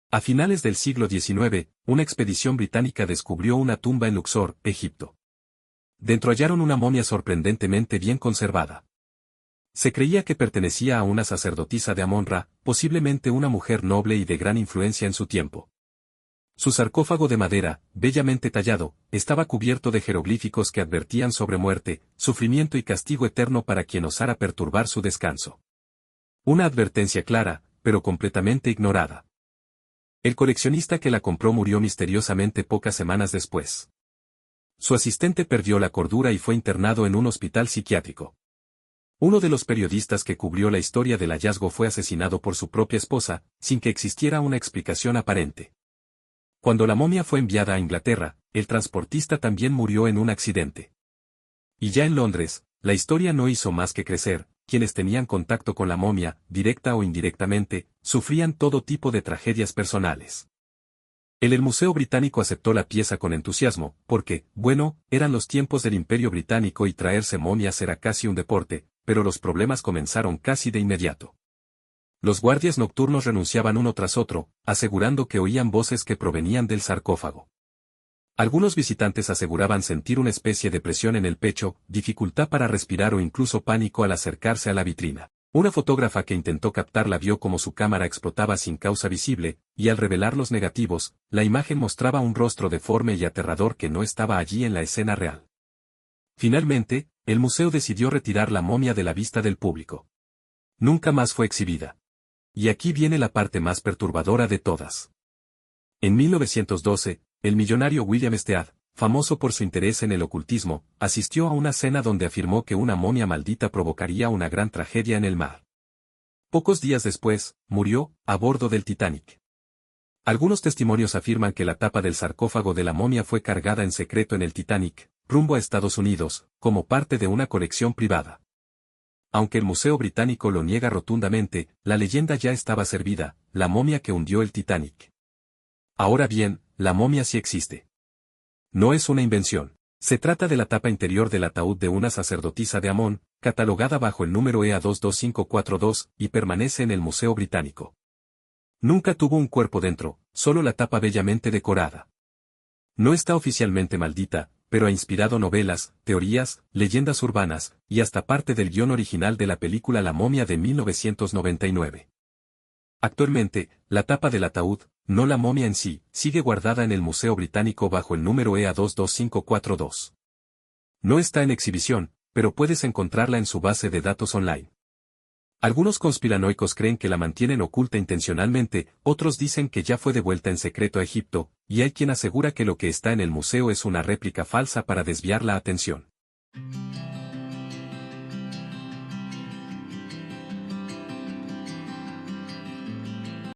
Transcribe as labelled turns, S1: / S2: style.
S1: A finales del siglo XIX, una expedición británica descubrió una tumba en Luxor, Egipto. Dentro hallaron una momia sorprendentemente bien conservada. Se creía que pertenecía a una sacerdotisa de Amon-Ra, posiblemente una mujer noble y de gran influencia en su tiempo. Su sarcófago de madera, bellamente tallado, estaba cubierto de jeroglíficos que advertían sobre muerte, sufrimiento y castigo eterno para quien osara perturbar su descanso. Una advertencia clara, pero completamente ignorada. El coleccionista que la compró murió misteriosamente pocas semanas después. Su asistente perdió la cordura y fue internado en un hospital psiquiátrico. Uno de los periodistas que cubrió la historia del hallazgo fue asesinado por su propia esposa, sin que existiera una explicación aparente. Cuando la momia fue enviada a Inglaterra, el transportista también murió en un accidente. Y ya en Londres, la historia no hizo más que crecer. Quienes tenían contacto con la momia, directa o indirectamente, sufrían todo tipo de tragedias personales. El Museo Británico aceptó la pieza con entusiasmo, porque, bueno, eran los tiempos del Imperio Británico y traerse momias era casi un deporte, pero los problemas comenzaron casi de inmediato. Los guardias nocturnos renunciaban uno tras otro, asegurando que oían voces que provenían del sarcófago. Algunos visitantes aseguraban sentir una especie de presión en el pecho, dificultad para respirar o incluso pánico al acercarse a la vitrina. Una fotógrafa que intentó captarla vio cómo su cámara explotaba sin causa visible, y al revelar los negativos, la imagen mostraba un rostro deforme y aterrador que no estaba allí en la escena real. Finalmente, el museo decidió retirar la momia de la vista del público. Nunca más fue exhibida. Y aquí viene la parte más perturbadora de todas. En 1912, el millonario William Stead, famoso por su interés en el ocultismo, asistió a una cena donde afirmó que una momia maldita provocaría una gran tragedia en el mar. Pocos días después, murió, a bordo del Titanic. Algunos testimonios afirman que la tapa del sarcófago de la momia fue cargada en secreto en el Titanic, rumbo a Estados Unidos, como parte de una colección privada. Aunque el Museo Británico lo niega rotundamente, la leyenda ya estaba servida, la momia que hundió el Titanic. Ahora bien, la momia sí existe. No es una invención. Se trata de la tapa interior del ataúd de una sacerdotisa de Amón, catalogada bajo el número EA22542, y permanece en el Museo Británico. Nunca tuvo un cuerpo dentro, solo la tapa bellamente decorada. No está oficialmente maldita, pero ha inspirado novelas, teorías, leyendas urbanas, y hasta parte del guión original de la película La momia de 1999. Actualmente, la tapa del ataúd, no la momia en sí, sigue guardada en el Museo Británico bajo el número EA22542. No está en exhibición, pero puedes encontrarla en su base de datos online. Algunos conspiranoicos creen que la mantienen oculta intencionalmente, otros dicen que ya fue devuelta en secreto a Egipto, y hay quien asegura que lo que está en el museo es una réplica falsa para desviar la atención.